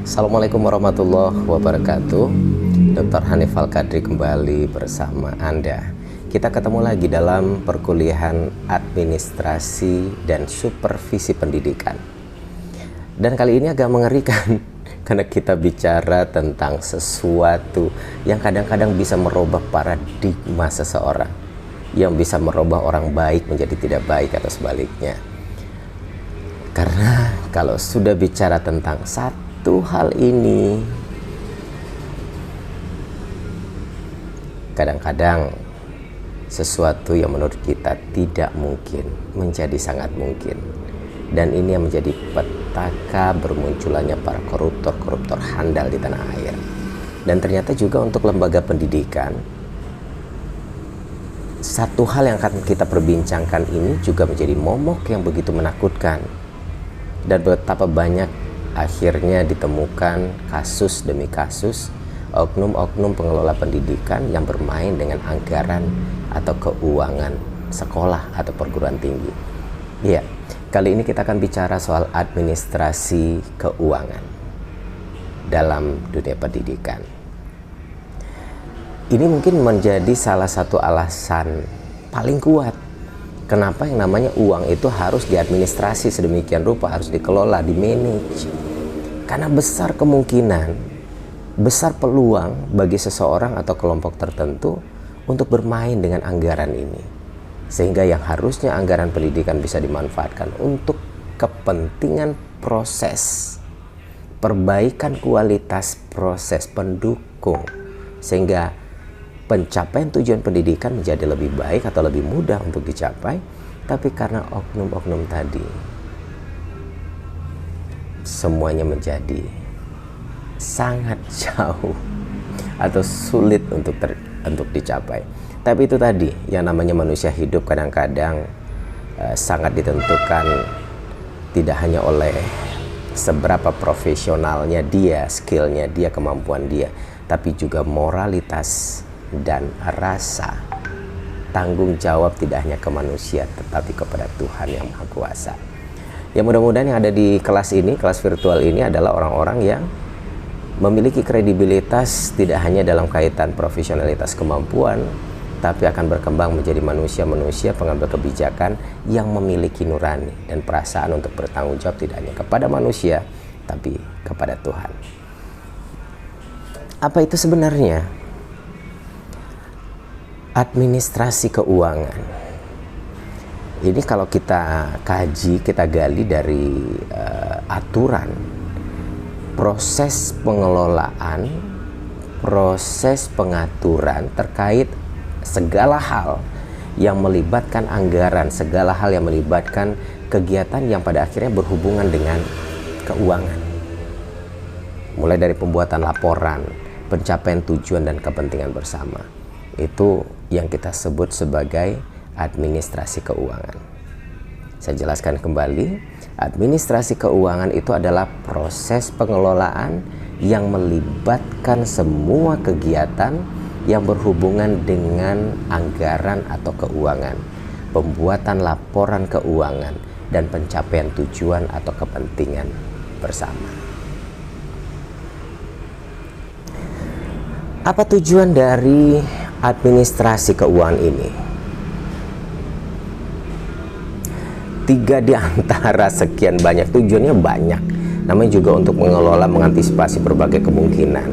Assalamualaikum warahmatullahi wabarakatuh. Dr. Hanif Al-Qadri kembali bersama Anda. Kita ketemu lagi dalam perkuliahan administrasi dan supervisi pendidikan. Dan kali ini agak mengerikan karena kita bicara tentang sesuatu yang kadang-kadang bisa merubah paradigma seseorang, yang bisa merubah orang baik menjadi tidak baik atau sebaliknya. Karena kalau sudah bicara tentang satu hal ini, kadang-kadang sesuatu yang menurut kita tidak mungkin menjadi sangat mungkin. Dan ini yang menjadi petaka bermunculannya para koruptor-koruptor handal di tanah air. Dan ternyata juga untuk lembaga pendidikan, satu hal yang akan kita perbincangkan ini juga menjadi momok yang begitu menakutkan. Dan betapa banyak akhirnya ditemukan kasus demi kasus oknum-oknum pengelola pendidikan yang bermain dengan anggaran atau keuangan sekolah atau perguruan tinggi. Ya, kali ini kita akan bicara soal administrasi keuangan dalam dunia pendidikan. Ini mungkin menjadi salah satu alasan paling kuat kenapa yang namanya uang itu harus diadministrasi sedemikian rupa, harus dikelola, dimanage. Karena besar kemungkinan, besar peluang bagi seseorang atau kelompok tertentu untuk bermain dengan anggaran ini. Sehingga yang harusnya anggaran pendidikan bisa dimanfaatkan untuk kepentingan proses, perbaikan kualitas proses pendukung, sehingga pencapaian tujuan pendidikan menjadi lebih baik atau lebih mudah untuk dicapai, tapi karena oknum-oknum tadi semuanya menjadi sangat jauh atau sulit untuk dicapai. Tapi itu tadi, yang namanya manusia hidup kadang-kadang sangat ditentukan tidak hanya oleh seberapa profesionalnya dia, skillnya dia, kemampuan dia, tapi juga moralitas dan rasa tanggung jawab tidak hanya ke manusia tetapi kepada Tuhan yang Maha Kuasa. Ya, mudah-mudahan yang ada di kelas ini, kelas virtual ini adalah orang-orang yang memiliki kredibilitas tidak hanya dalam kaitan profesionalitas kemampuan, tapi akan berkembang menjadi manusia-manusia pengambil kebijakan yang memiliki nurani dan perasaan untuk bertanggung jawab tidak hanya kepada manusia tapi kepada Tuhan. Apa itu sebenarnya administrasi keuangan? Ini kalau kita kaji, kita gali dari aturan, proses pengelolaan, proses pengaturan terkait segala hal yang melibatkan anggaran, segala hal yang melibatkan kegiatan yang pada akhirnya berhubungan dengan keuangan. Mulai dari pembuatan laporan, pencapaian tujuan dan kepentingan bersama. Itu yang kita sebut sebagai administrasi keuangan. Saya jelaskan kembali, administrasi keuangan itu adalah proses pengelolaan yang melibatkan semua kegiatan yang berhubungan dengan anggaran atau keuangan, pembuatan laporan keuangan, dan pencapaian tujuan atau kepentingan bersama. Apa tujuan dari administrasi keuangan ini? 3 di antara sekian banyak tujuannya banyak. Namanya juga untuk mengelola, mengantisipasi berbagai kemungkinan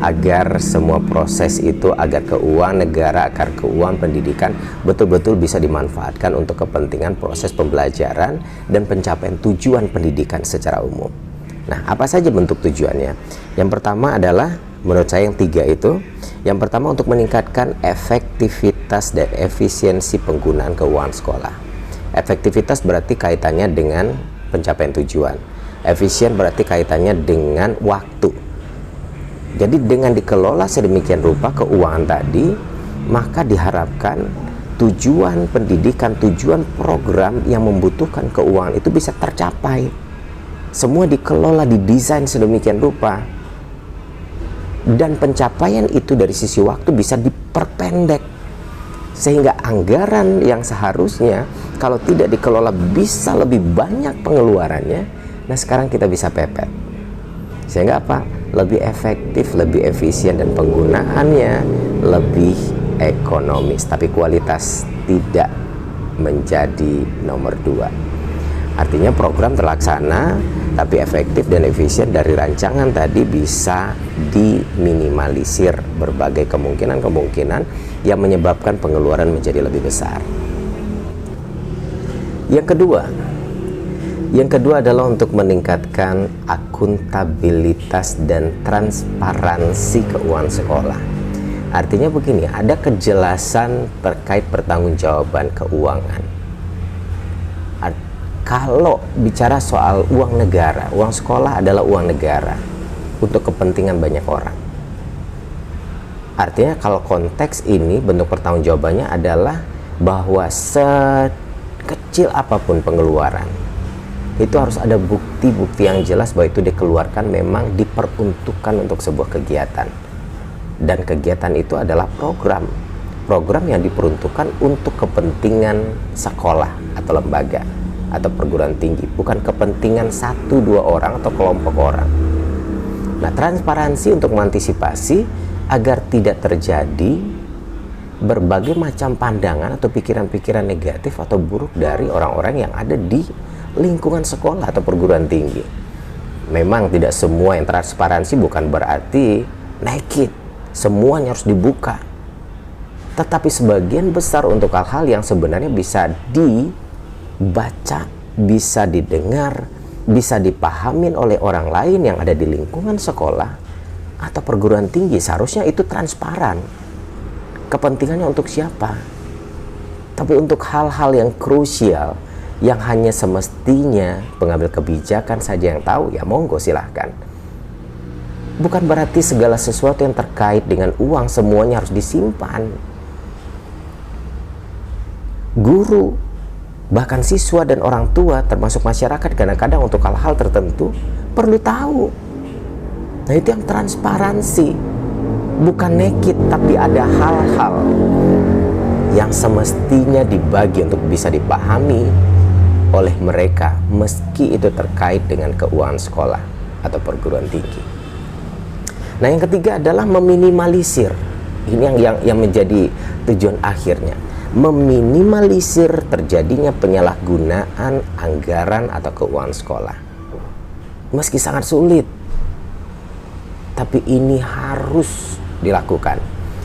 agar semua proses itu, agar keuangan negara, agar keuangan pendidikan betul-betul bisa dimanfaatkan untuk kepentingan proses pembelajaran dan pencapaian tujuan pendidikan secara umum. Nah, apa saja bentuk tujuannya? Yang pertama adalah, menurut saya yang 3 itu, yang pertama untuk meningkatkan efektivitas dan efisiensi penggunaan keuangan sekolah. Efektivitas berarti kaitannya dengan pencapaian tujuan. Efisien berarti kaitannya dengan waktu. Jadi dengan dikelola sedemikian rupa keuangan tadi, maka diharapkan tujuan pendidikan, tujuan program yang membutuhkan keuangan itu bisa tercapai. Semua dikelola, didesain sedemikian rupa. Dan pencapaian itu dari sisi waktu bisa diperpendek. Sehingga anggaran yang seharusnya kalau tidak dikelola bisa lebih banyak pengeluarannya, nah sekarang kita bisa pepet. Sehingga apa? Lebih efektif, lebih efisien, dan penggunaannya lebih ekonomis. Tapi kualitas tidak menjadi nomor dua. Artinya program terlaksana, tapi efektif dan efisien dari rancangan tadi bisa diminimalisir berbagai kemungkinan-kemungkinan yang menyebabkan pengeluaran menjadi lebih besar. Yang kedua adalah untuk meningkatkan akuntabilitas dan transparansi keuangan sekolah. Artinya begini, ada kejelasan terkait pertanggungjawaban keuangan. Kalau bicara soal uang negara, uang sekolah adalah uang negara untuk kepentingan banyak orang. Artinya kalau konteks ini bentuk pertanggungjawabannya adalah bahwa sekecil apapun pengeluaran, itu harus ada bukti-bukti yang jelas bahwa itu dikeluarkan memang diperuntukkan untuk sebuah kegiatan. Dan kegiatan itu adalah program yang diperuntukkan untuk kepentingan sekolah atau lembaga atau perguruan tinggi, bukan kepentingan 1-2 orang atau kelompok orang. Nah, transparansi untuk mengantisipasi agar tidak terjadi berbagai macam pandangan atau pikiran-pikiran negatif atau buruk dari orang-orang yang ada di lingkungan sekolah atau perguruan tinggi. Memang tidak semua yang transparansi bukan berarti naked, semuanya harus dibuka. Tetapi sebagian besar untuk hal-hal yang sebenarnya bisa dibaca, bisa didengar, bisa dipahamin oleh orang lain yang ada di lingkungan sekolah atau perguruan tinggi, seharusnya itu transparan. Kepentingannya untuk siapa? Tapi untuk hal-hal yang krusial, yang hanya semestinya pengambil kebijakan saja yang tahu, ya monggo silahkan. Bukan berarti segala sesuatu yang terkait dengan uang semuanya harus disimpan. Guru, bahkan siswa dan orang tua termasuk masyarakat kadang-kadang untuk hal-hal tertentu perlu tahu. Nah, itu yang transparansi, bukan naked, tapi ada hal-hal yang semestinya dibagi untuk bisa dipahami oleh mereka, meski itu terkait dengan keuangan sekolah atau perguruan tinggi. Nah, yang ketiga adalah meminimalisir. Ini yang menjadi tujuan akhirnya, meminimalisir terjadinya penyalahgunaan anggaran atau keuangan sekolah. Meski sangat sulit, tapi ini harus dilakukan.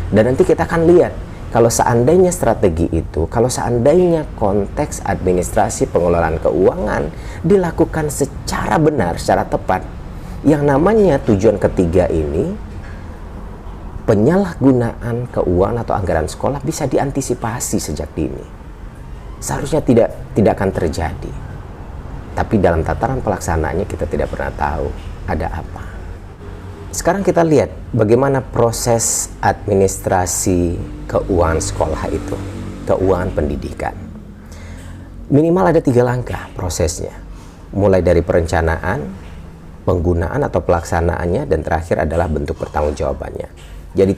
Dan nanti kita akan lihat, kalau seandainya strategi itu, kalau seandainya konteks administrasi pengelolaan keuangan dilakukan secara benar, secara tepat, yang namanya tujuan ketiga ini, penyalahgunaan keuangan atau anggaran sekolah bisa diantisipasi sejak dini. Seharusnya tidak akan terjadi. Tapi dalam tataran pelaksanaannya kita tidak pernah tahu ada apa. Sekarang kita lihat bagaimana proses administrasi keuangan sekolah itu, keuangan pendidikan. Minimal ada 3 langkah prosesnya, mulai dari perencanaan, penggunaan atau pelaksanaannya, dan terakhir adalah bentuk pertanggungjawabannya. Jadi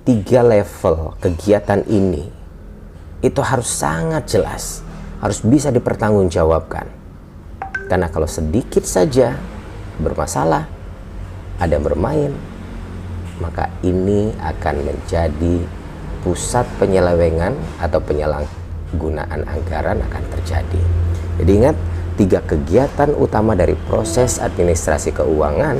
tiga level kegiatan ini itu harus sangat jelas, harus bisa dipertanggungjawabkan. Karena kalau sedikit saja bermasalah, ada yang bermain, maka ini akan menjadi pusat penyelewengan atau penyalahgunaan anggaran akan terjadi. Jadi ingat, 3 kegiatan utama dari proses administrasi keuangan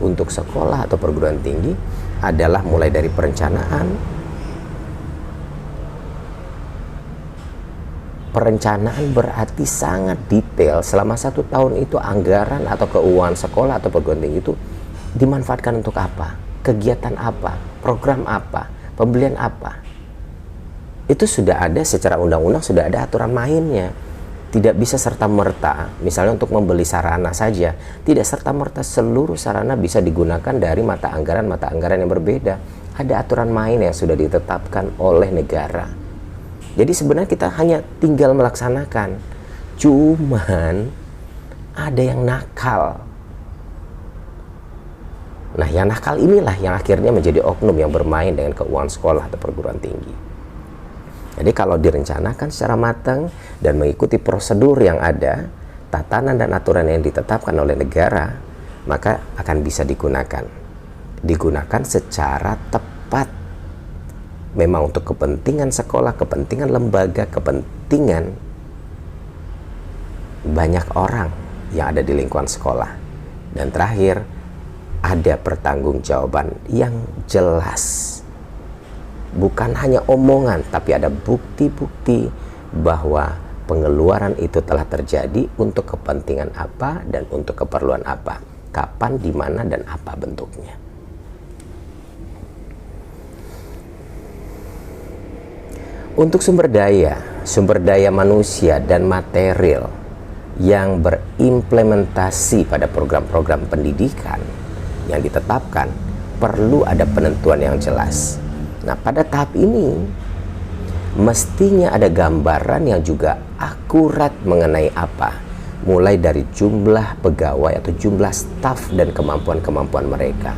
untuk sekolah atau perguruan tinggi adalah mulai dari perencanaan. Perencanaan berarti sangat detail. Selama 1 tahun itu anggaran atau keuangan sekolah atau perguruan tinggi itu dimanfaatkan untuk apa? Kegiatan apa? Program apa? Pembelian apa? Itu sudah ada secara undang-undang, sudah ada aturan mainnya. Tidak bisa serta-merta, misalnya untuk membeli sarana saja, tidak serta-merta seluruh sarana bisa digunakan dari mata anggaran yang berbeda. Ada aturan main yang sudah ditetapkan oleh negara. Jadi sebenarnya kita hanya tinggal melaksanakan. Cuman ada yang nakal. Nah, yang nakal inilah yang akhirnya menjadi oknum yang bermain dengan keuangan sekolah atau perguruan tinggi. Jadi kalau direncanakan secara matang dan mengikuti prosedur yang ada, tatanan dan aturan yang ditetapkan oleh negara, maka akan bisa digunakan secara tepat. Memang untuk kepentingan sekolah, kepentingan lembaga, kepentingan banyak orang yang ada di lingkungan sekolah. Dan terakhir, ada pertanggungjawaban yang jelas. Bukan hanya omongan, tapi ada bukti-bukti bahwa pengeluaran itu telah terjadi untuk kepentingan apa dan untuk keperluan apa, kapan, di mana, dan apa bentuknya. Untuk sumber daya manusia dan material yang berimplementasi pada program-program pendidikan yang ditetapkan, perlu ada penentuan yang jelas. Nah, pada tahap ini mestinya ada gambaran yang juga akurat mengenai apa, mulai dari jumlah pegawai atau jumlah staf dan kemampuan-kemampuan mereka.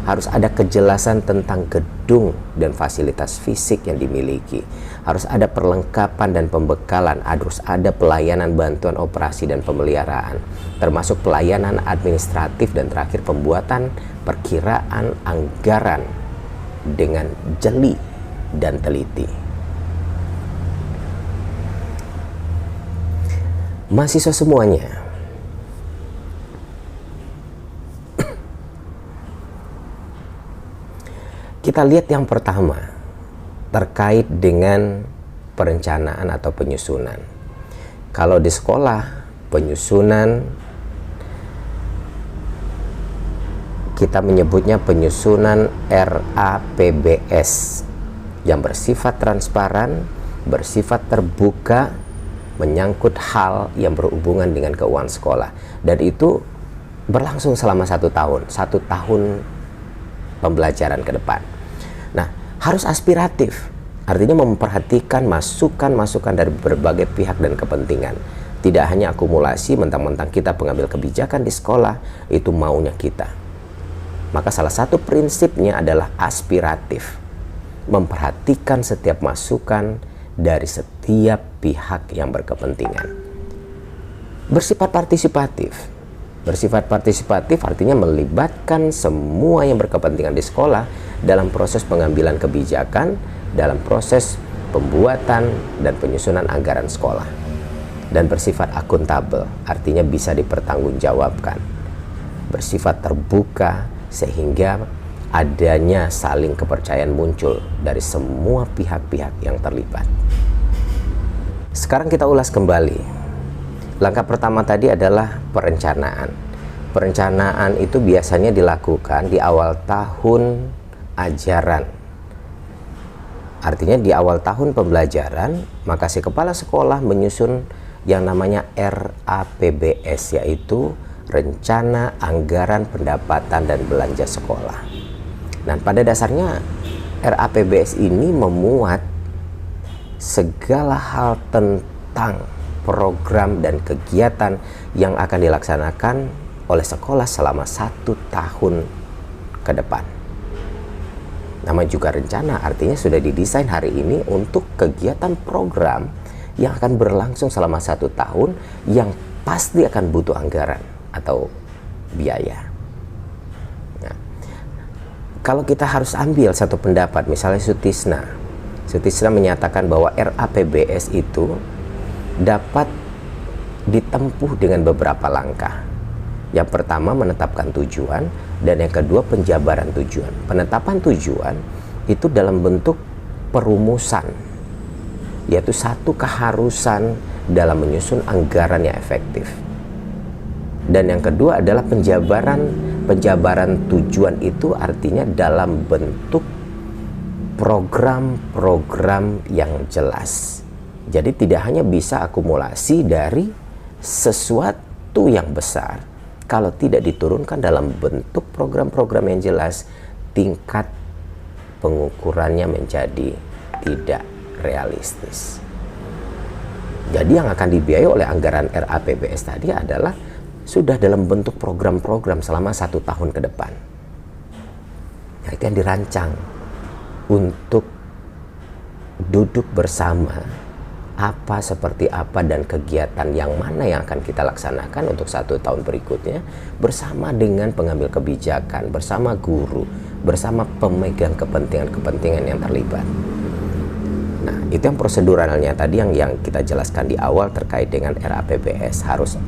Harus ada kejelasan tentang gedung dan fasilitas fisik yang dimiliki. Harus ada perlengkapan dan pembekalan. Harus ada pelayanan bantuan operasi dan pemeliharaan, termasuk pelayanan administratif, dan terakhir pembuatan perkiraan anggaran dengan jeli dan teliti. Mahasiswa semuanya, kita lihat yang pertama terkait dengan perencanaan atau penyusunan. Kalau di sekolah, penyusunan kita menyebutnya penyusunan RAPBS yang bersifat transparan, bersifat terbuka, menyangkut hal yang berhubungan dengan keuangan sekolah, dan itu berlangsung selama 1 tahun pembelajaran ke depan. Nah, harus aspiratif, artinya memperhatikan masukan-masukan dari berbagai pihak dan kepentingan. Tidak hanya akumulasi mentang-mentang kita pengambil kebijakan di sekolah, itu maunya kita. Maka salah satu prinsipnya adalah aspiratif, memperhatikan setiap masukan dari setiap pihak yang berkepentingan. Bersifat partisipatif. Bersifat partisipatif artinya melibatkan semua yang berkepentingan di sekolah dalam proses pengambilan kebijakan, dalam proses pembuatan dan penyusunan anggaran sekolah. Dan bersifat akuntabel, artinya bisa dipertanggungjawabkan. Bersifat terbuka sehingga adanya saling kepercayaan muncul dari semua pihak-pihak yang terlibat. Sekarang kita ulas kembali. Langkah pertama tadi adalah perencanaan. Perencanaan itu biasanya dilakukan di awal tahun ajaran. Artinya di awal tahun pembelajaran, maka si kepala sekolah menyusun yang namanya RAPBS, yaitu Rencana Anggaran Pendapatan dan Belanja Sekolah. Dan pada dasarnya RAPBS ini memuat segala hal tentang program dan kegiatan yang akan dilaksanakan oleh sekolah selama 1 tahun ke depan. Nama juga rencana, artinya sudah didesain hari ini untuk kegiatan program yang akan berlangsung selama 1 tahun, yang pasti akan butuh anggaran atau biaya. Nah, kalau kita harus ambil satu pendapat, misalnya Sutisna menyatakan bahwa RAPBS itu dapat ditempuh dengan beberapa langkah. Yang pertama, menetapkan tujuan, dan yang kedua, penjabaran tujuan. Penetapan tujuan itu dalam bentuk perumusan, yaitu satu keharusan dalam menyusun anggaran yang efektif. Dan yang kedua adalah penjabaran tujuan itu artinya dalam bentuk program-program yang jelas. Jadi tidak hanya bisa akumulasi dari sesuatu yang besar, kalau tidak diturunkan dalam bentuk program-program yang jelas, tingkat pengukurannya menjadi tidak realistis. Jadi yang akan dibiayai oleh anggaran RAPBS tadi adalah sudah dalam bentuk program-program selama 1 tahun ke depan. Nah, itu yang dirancang untuk duduk bersama apa, seperti apa, dan kegiatan yang mana yang akan kita laksanakan untuk 1 tahun berikutnya bersama dengan pengambil kebijakan, bersama guru, bersama pemegang kepentingan-kepentingan yang terlibat. Nah, itu yang proseduralnya tadi yang kita jelaskan di awal terkait dengan RAPBS. Harus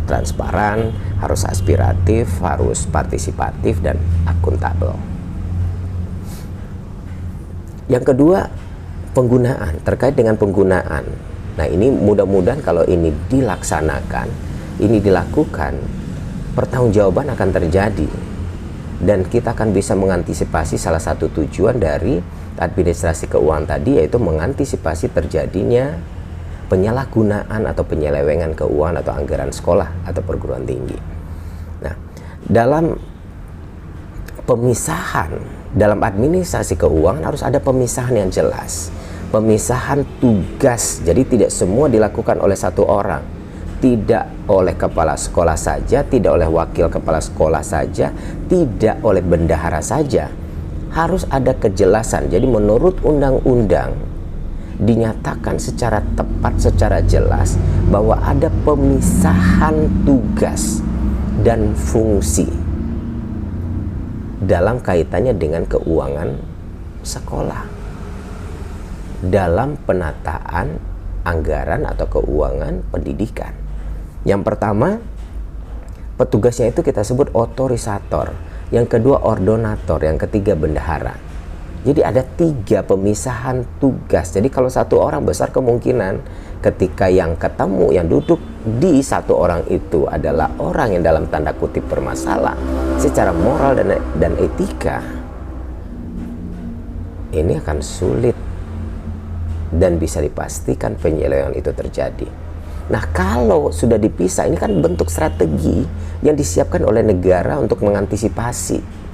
transparan, harus aspiratif, harus partisipatif, dan akuntabel. Yang kedua, penggunaan. Terkait dengan penggunaan, nah ini mudah-mudahan kalau ini dilaksanakan, ini dilakukan, pertanggungjawaban akan terjadi, dan kita akan bisa mengantisipasi salah satu tujuan dari administrasi keuangan tadi, yaitu mengantisipasi terjadinya penyalahgunaan atau penyelewengan keuangan atau anggaran sekolah atau perguruan tinggi. Nah, dalam pemisahan, dalam administrasi keuangan harus ada pemisahan yang jelas, pemisahan tugas. Jadi tidak semua dilakukan oleh satu orang, tidak oleh kepala sekolah saja, tidak oleh wakil kepala sekolah saja, tidak oleh bendahara saja. Harus ada kejelasan. Jadi menurut undang-undang dinyatakan secara tepat, secara jelas bahwa ada pemisahan tugas dan fungsi dalam kaitannya dengan keuangan sekolah, dalam penataan anggaran atau keuangan pendidikan. Yang pertama, petugasnya itu kita sebut otorisator, yang kedua ordonator, yang ketiga bendahara. Jadi ada 3 pemisahan tugas. Jadi kalau satu orang, besar kemungkinan ketika yang ketemu, yang duduk di satu orang itu adalah orang yang dalam tanda kutip bermasalah secara moral dan etika, ini akan sulit dan bisa dipastikan penyelewengan itu terjadi. Nah, kalau sudah dipisah, ini kan bentuk strategi yang disiapkan oleh negara untuk mengantisipasi.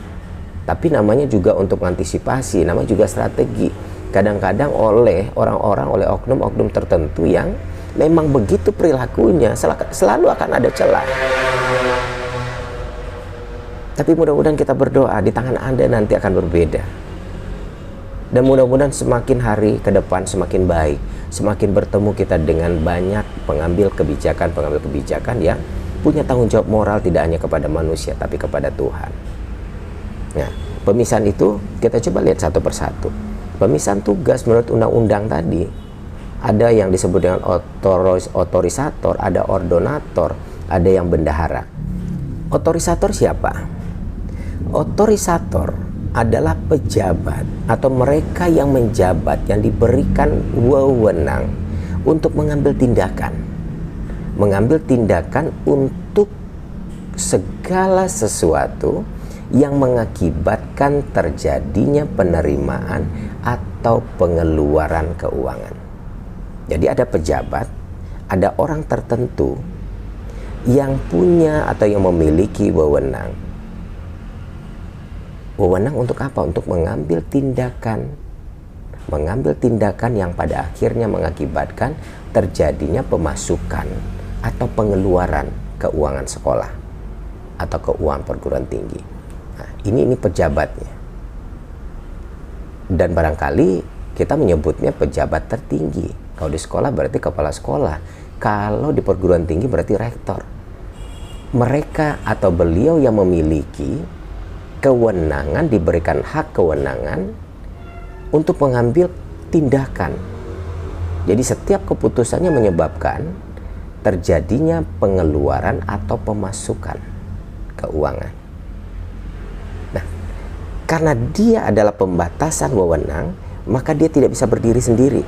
Tapi namanya juga untuk mengantisipasi, namanya juga strategi. Kadang-kadang oleh orang-orang, oleh oknum-oknum tertentu yang memang begitu perilakunya, selalu akan ada celah. Tapi mudah-mudahan kita berdoa, di tangan Anda nanti akan berbeda. Dan mudah-mudahan semakin hari ke depan semakin baik, semakin bertemu kita dengan banyak pengambil kebijakan yang punya tanggung jawab moral tidak hanya kepada manusia tapi kepada Tuhan. Nah, pemisahan itu kita coba lihat satu persatu. Pemisahan tugas menurut undang-undang tadi, ada yang disebut dengan otorisator, ada ordonator, ada yang bendahara. Otorisator siapa? Otorisator adalah pejabat atau mereka yang menjabat, yang diberikan wewenang untuk mengambil tindakan untuk segala sesuatu yang mengakibatkan terjadinya penerimaan atau pengeluaran keuangan. Jadi ada pejabat, ada orang tertentu yang punya atau yang memiliki wewenang untuk apa? Untuk mengambil tindakan yang pada akhirnya mengakibatkan terjadinya pemasukan atau pengeluaran keuangan sekolah atau keuangan perguruan tinggi. Nah, ini pejabatnya. Dan barangkali kita menyebutnya pejabat tertinggi. Kalau di sekolah berarti kepala sekolah. Kalau di perguruan tinggi berarti rektor. Mereka atau beliau yang memiliki kewenangan, diberikan hak kewenangan untuk mengambil tindakan. Jadi setiap keputusannya menyebabkan terjadinya pengeluaran atau pemasukan keuangan. Nah, karena dia adalah pembatasan wewenang, maka dia tidak bisa berdiri sendiri.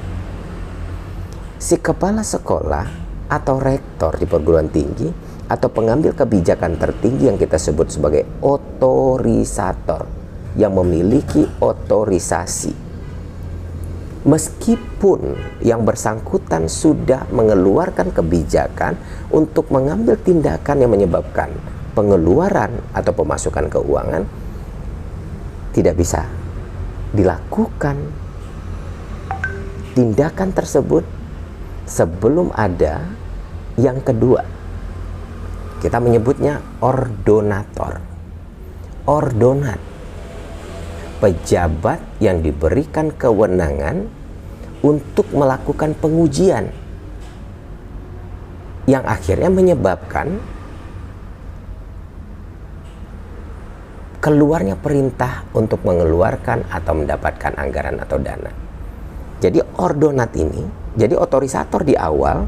Si kepala sekolah atau rektor di perguruan tinggi atau pengambil kebijakan tertinggi yang kita sebut sebagai otorisator, yang memiliki otorisasi. Meskipun yang bersangkutan sudah mengeluarkan kebijakan untuk mengambil tindakan yang menyebabkan pengeluaran atau pemasukan keuangan, tidak bisa dilakukan tindakan tersebut sebelum ada yang kedua. Kita menyebutnya ordonator. Ordonat, pejabat yang diberikan kewenangan untuk melakukan pengujian yang akhirnya menyebabkan keluarnya perintah untuk mengeluarkan atau mendapatkan anggaran atau dana. Jadi ordonat ini, jadi otorisator di awal,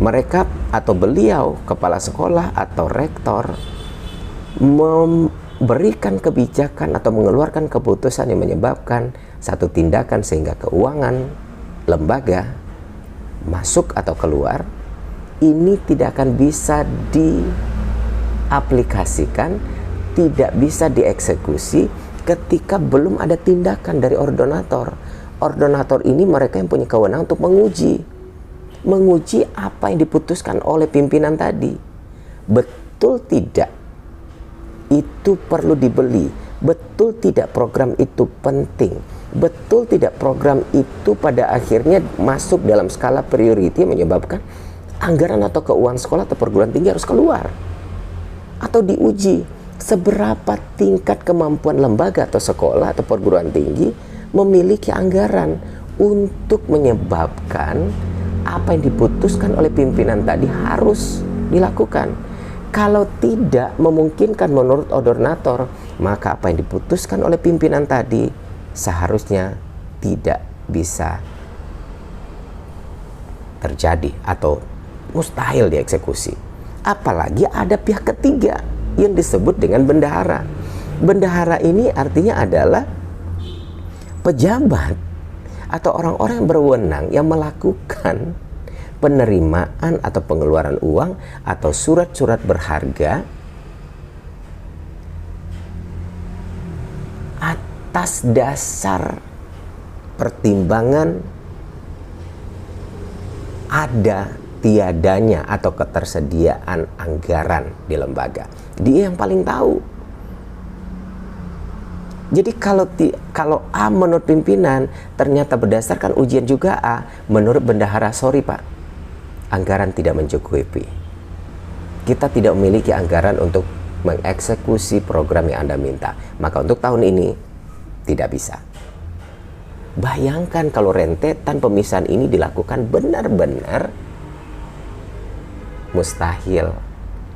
mereka atau beliau, kepala sekolah atau rektor, memberikan kebijakan atau mengeluarkan keputusan yang menyebabkan satu tindakan sehingga keuangan lembaga masuk atau keluar, ini tidak akan bisa diaplikasikan, tidak bisa dieksekusi ketika belum ada tindakan dari ordonator. Ordonator ini mereka yang punya kewenangan untuk menguji apa yang diputuskan oleh pimpinan tadi. Betul tidak itu perlu dibeli? Betul tidak program itu penting? Betul tidak program itu pada akhirnya masuk dalam skala priority menyebabkan anggaran atau keuangan sekolah atau perguruan tinggi harus keluar? Atau diuji seberapa tingkat kemampuan lembaga atau sekolah atau perguruan tinggi memiliki anggaran untuk menyebabkan apa yang diputuskan oleh pimpinan tadi harus dilakukan. Kalau tidak memungkinkan menurut ordonator, maka apa yang diputuskan oleh pimpinan tadi seharusnya tidak bisa terjadi atau mustahil dieksekusi. Apalagi ada pihak ketiga yang disebut dengan bendahara. Bendahara ini artinya adalah pejabat atau orang-orang yang berwenang yang melakukan penerimaan atau pengeluaran uang atau surat-surat berharga atas dasar pertimbangan ada tiadanya atau ketersediaan anggaran di lembaga. Dia yang paling tahu. Jadi kalau A menurut pimpinan ternyata berdasarkan ujian juga A, menurut bendahara, sorry Pak, anggaran tidak mencukupi. Kita tidak memiliki anggaran untuk mengeksekusi program yang Anda minta. Maka untuk tahun ini tidak bisa. Bayangkan kalau rentetan pemisahan ini dilakukan benar-benar, mustahil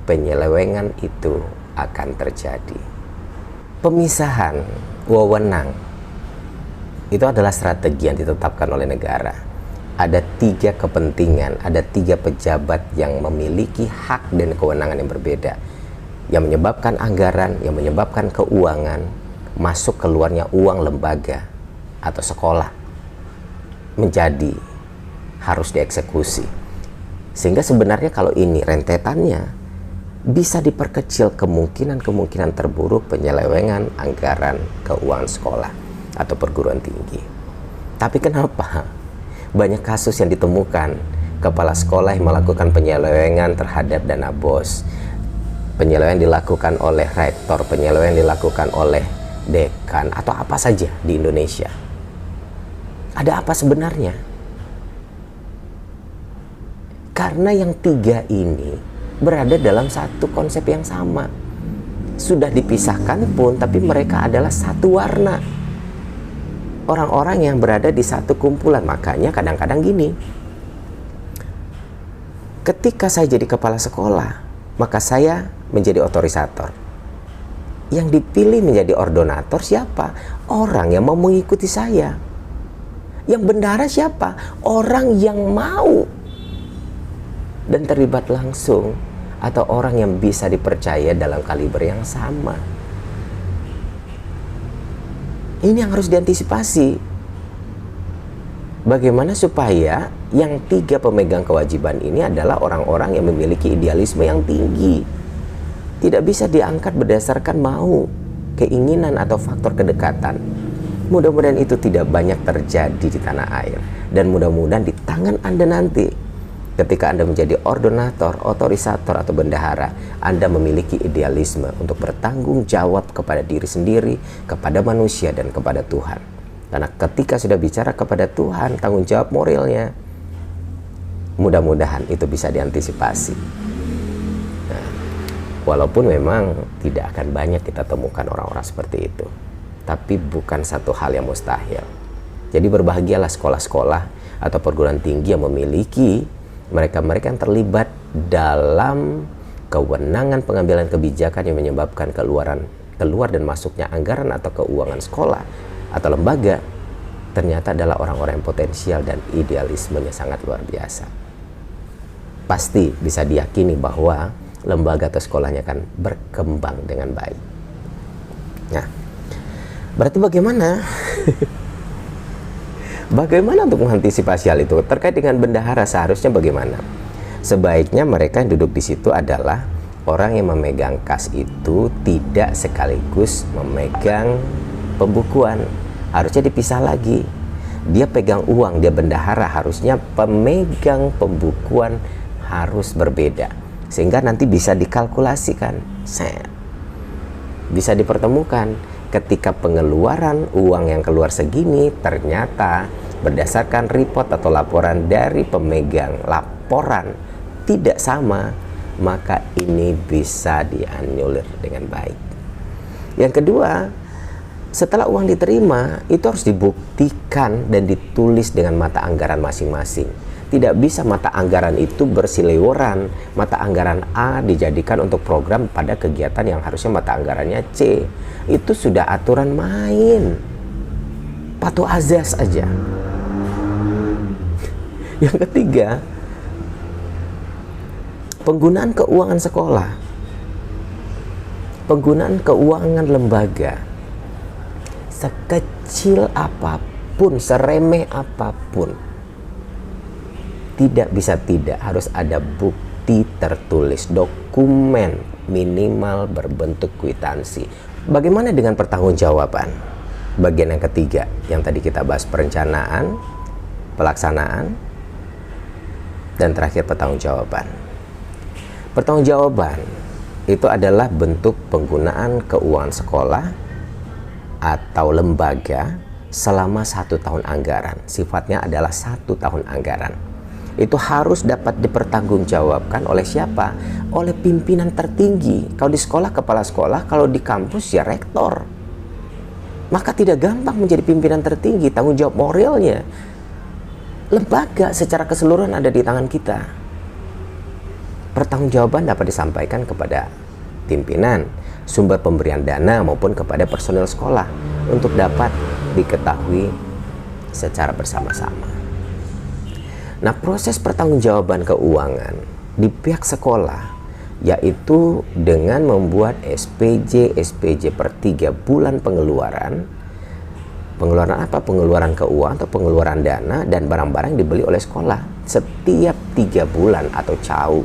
penyelewengan itu akan terjadi. Pemisahan wewenang itu adalah strategi yang ditetapkan oleh negara. Ada 3 kepentingan, ada 3 pejabat yang memiliki hak dan kewenangan yang berbeda, yang menyebabkan anggaran, yang menyebabkan keuangan, masuk keluarnya uang lembaga atau sekolah menjadi harus dieksekusi. Sehingga sebenarnya kalau ini rentetannya bisa diperkecil kemungkinan terburuk penyelewengan anggaran keuangan sekolah atau perguruan tinggi. Tapi kenapa banyak kasus yang ditemukan kepala sekolah yang melakukan penyelewengan terhadap dana BOS, penyelewengan dilakukan oleh rektor, penyelewengan dilakukan oleh dekan atau apa saja di Indonesia? Ada apa sebenarnya? Karena yang 3 ini berada dalam satu konsep yang sama. Sudah dipisahkan pun, tapi mereka adalah satu warna. Orang-orang yang berada di satu kumpulan. Makanya kadang-kadang gini, ketika saya jadi kepala sekolah, maka saya menjadi otorisator. Yang dipilih menjadi ordonator siapa? Orang yang mau mengikuti saya. Yang bendahara siapa? Orang yang mau dan terlibat langsung, atau orang yang bisa dipercaya dalam kaliber yang sama. Ini yang harus diantisipasi. Bagaimana supaya yang 3 pemegang kewajiban ini adalah orang-orang yang memiliki idealisme yang tinggi. Tidak bisa diangkat berdasarkan mau, keinginan, atau faktor kedekatan. Mudah-mudahan itu tidak banyak terjadi di tanah air. Dan mudah-mudahan di tangan Anda nanti, ketika Anda menjadi ordonator, otorisator, atau bendahara, Anda memiliki idealisme untuk bertanggung jawab kepada diri sendiri, kepada manusia, dan kepada Tuhan. Karena ketika sudah bicara kepada Tuhan, tanggung jawab moralnya, mudah-mudahan itu bisa diantisipasi. Nah, walaupun memang tidak akan banyak kita temukan orang-orang seperti itu, tapi bukan satu hal yang mustahil. Jadi berbahagialah sekolah-sekolah atau perguruan tinggi yang memiliki mereka-mereka yang terlibat dalam kewenangan pengambilan kebijakan yang menyebabkan keluar dan masuknya anggaran atau keuangan sekolah atau lembaga, ternyata adalah orang-orang yang potensial dan idealismenya sangat luar biasa. Pasti bisa diyakini bahwa lembaga atau sekolahnya akan berkembang dengan baik. Nah, berarti bagaimana? Bagaimana untuk mengantisipasi hal itu? Terkait dengan bendahara seharusnya bagaimana? Sebaiknya mereka yang duduk di situ adalah orang yang memegang kas itu tidak sekaligus memegang pembukuan. Harusnya dipisah lagi. Dia pegang uang, dia bendahara, harusnya pemegang pembukuan harus berbeda. Sehingga nanti bisa dikalkulasikan. Bisa dipertemukan ketika pengeluaran uang yang keluar segini ternyata berdasarkan report atau laporan dari pemegang laporan tidak sama, maka ini bisa dianulir dengan baik. Yang kedua, setelah uang diterima itu harus dibuktikan dan ditulis dengan mata anggaran masing-masing. Tidak bisa mata anggaran itu berseliweran, mata anggaran A dijadikan untuk program pada kegiatan yang harusnya mata anggarannya C. Itu sudah aturan main, patuh azas aja. Yang ketiga, penggunaan keuangan sekolah, penggunaan keuangan lembaga, sekecil apapun, seremeh apapun, tidak bisa tidak harus ada bukti tertulis, dokumen minimal berbentuk kwitansi. Bagaimana dengan pertanggungjawaban? Bagian yang ketiga yang tadi kita bahas, perencanaan, pelaksanaan, dan terakhir pertanggungjawaban. Pertanggungjawaban itu adalah bentuk penggunaan keuangan sekolah atau lembaga selama 1 tahun anggaran. Sifatnya adalah 1 tahun anggaran. Itu harus dapat dipertanggungjawabkan oleh siapa? Oleh pimpinan tertinggi. Kalau di sekolah, kepala sekolah. Kalau di kampus, ya rektor. Maka tidak gampang menjadi pimpinan tertinggi. Tanggung jawab moralnya, lembaga secara keseluruhan ada di tangan kita. Pertanggungjawaban dapat disampaikan kepada pimpinan, sumber pemberian dana maupun kepada personel sekolah untuk dapat diketahui secara bersama-sama. Nah, proses pertanggungjawaban keuangan di pihak sekolah yaitu dengan membuat SPJ per 3 bulan pengeluaran. Pengeluaran apa? Pengeluaran keuangan atau pengeluaran dana dan barang-barang yang dibeli oleh sekolah setiap 3 bulan atau CAU,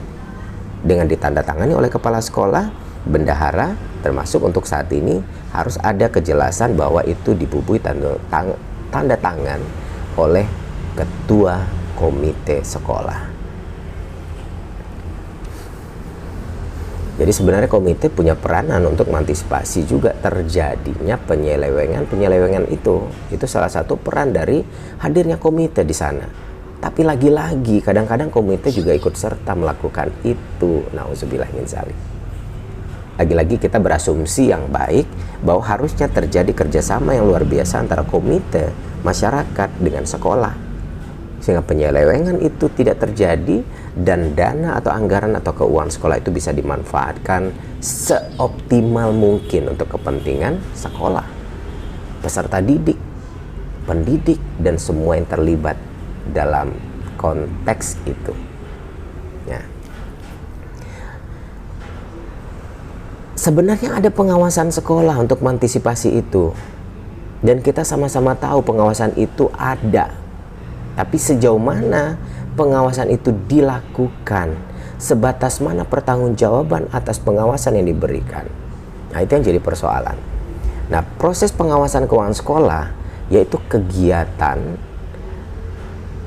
dengan ditandatangani oleh kepala sekolah, bendahara, termasuk untuk saat ini harus ada kejelasan bahwa itu dibubuhi tanda tangan oleh ketua komite sekolah. Jadi sebenarnya komite punya peranan untuk mengantisipasi juga terjadinya penyelewengan itu. Itu salah satu peran dari hadirnya komite di sana. Tapi lagi-lagi kadang-kadang komite juga ikut serta melakukan itu. Nauzubillah min dzalik. Lagi-lagi kita berasumsi yang baik bahwa harusnya terjadi kerjasama yang luar biasa antara komite, masyarakat dengan sekolah, sehingga penyelewengan itu tidak terjadi dan dana atau anggaran atau keuangan sekolah itu bisa dimanfaatkan seoptimal mungkin untuk kepentingan sekolah, peserta didik, pendidik, dan semua yang terlibat dalam konteks itu. Ya. Sebenarnya ada pengawasan sekolah untuk mengantisipasi itu, dan kita sama-sama tahu pengawasan itu ada. Tapi sejauh mana pengawasan itu dilakukan, sebatas mana pertanggungjawaban atas pengawasan yang diberikan. Nah, itu yang jadi persoalan. Nah, proses pengawasan keuangan sekolah yaitu kegiatan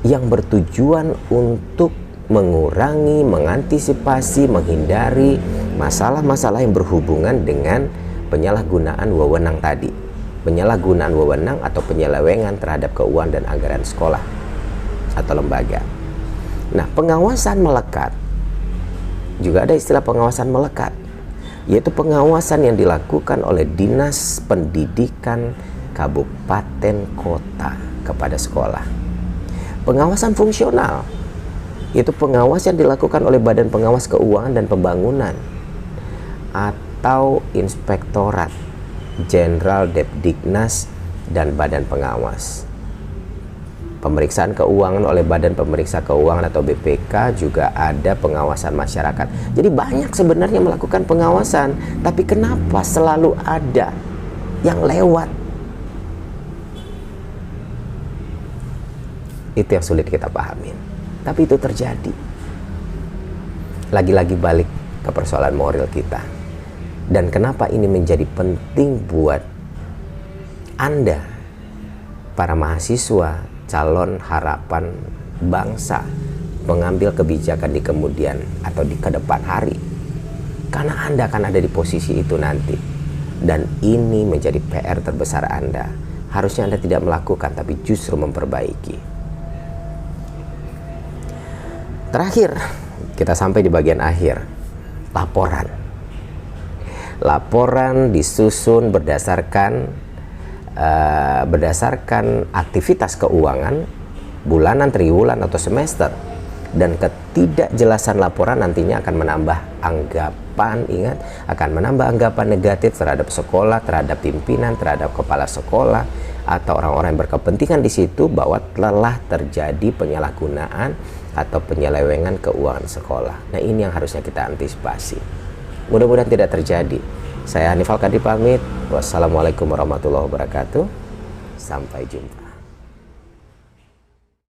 yang bertujuan untuk mengurangi, mengantisipasi, menghindari masalah-masalah yang berhubungan dengan penyalahgunaan wewenang tadi. Penyalahgunaan wewenang atau penyelewengan terhadap keuangan dan anggaran sekolah atau lembaga. Nah, pengawasan melekat, juga ada istilah pengawasan melekat, yaitu pengawasan yang dilakukan oleh Dinas Pendidikan Kabupaten Kota kepada sekolah. Pengawasan fungsional itu pengawas yang dilakukan oleh Badan Pengawas Keuangan dan Pembangunan atau Inspektorat Jenderal Depdiknas dan Badan Pengawas. Pemeriksaan keuangan oleh Badan Pemeriksa Keuangan atau BPK, juga ada pengawasan masyarakat. Jadi banyak sebenarnya melakukan pengawasan, tapi kenapa selalu ada yang lewat? Itu yang sulit kita pahami. Tapi itu terjadi. Lagi-lagi balik ke persoalan moral kita. Dan kenapa ini menjadi penting buat Anda, para mahasiswa, calon harapan bangsa, mengambil kebijakan di kemudian atau di kedepan hari, karena Anda akan ada di posisi itu nanti. Dan ini menjadi PR terbesar Anda. Harusnya Anda tidak melakukan, tapi justru memperbaiki. Terakhir, kita sampai di bagian akhir, laporan. Laporan disusun berdasarkan aktivitas keuangan bulanan, triwulan, atau semester. Dan ketidakjelasan laporan nantinya akan menambah anggapan, ingat, akan menambah anggapan negatif terhadap sekolah, terhadap pimpinan, terhadap kepala sekolah, atau orang-orang yang berkepentingan di situ, bahwa telah terjadi penyalahgunaan atau penyelewengan keuangan sekolah. Nah, ini yang harusnya kita antisipasi. Mudah-mudahan tidak terjadi. Saya Hanif Al-Qadi pamit. Wassalamualaikum warahmatullahi wabarakatuh. Sampai jumpa.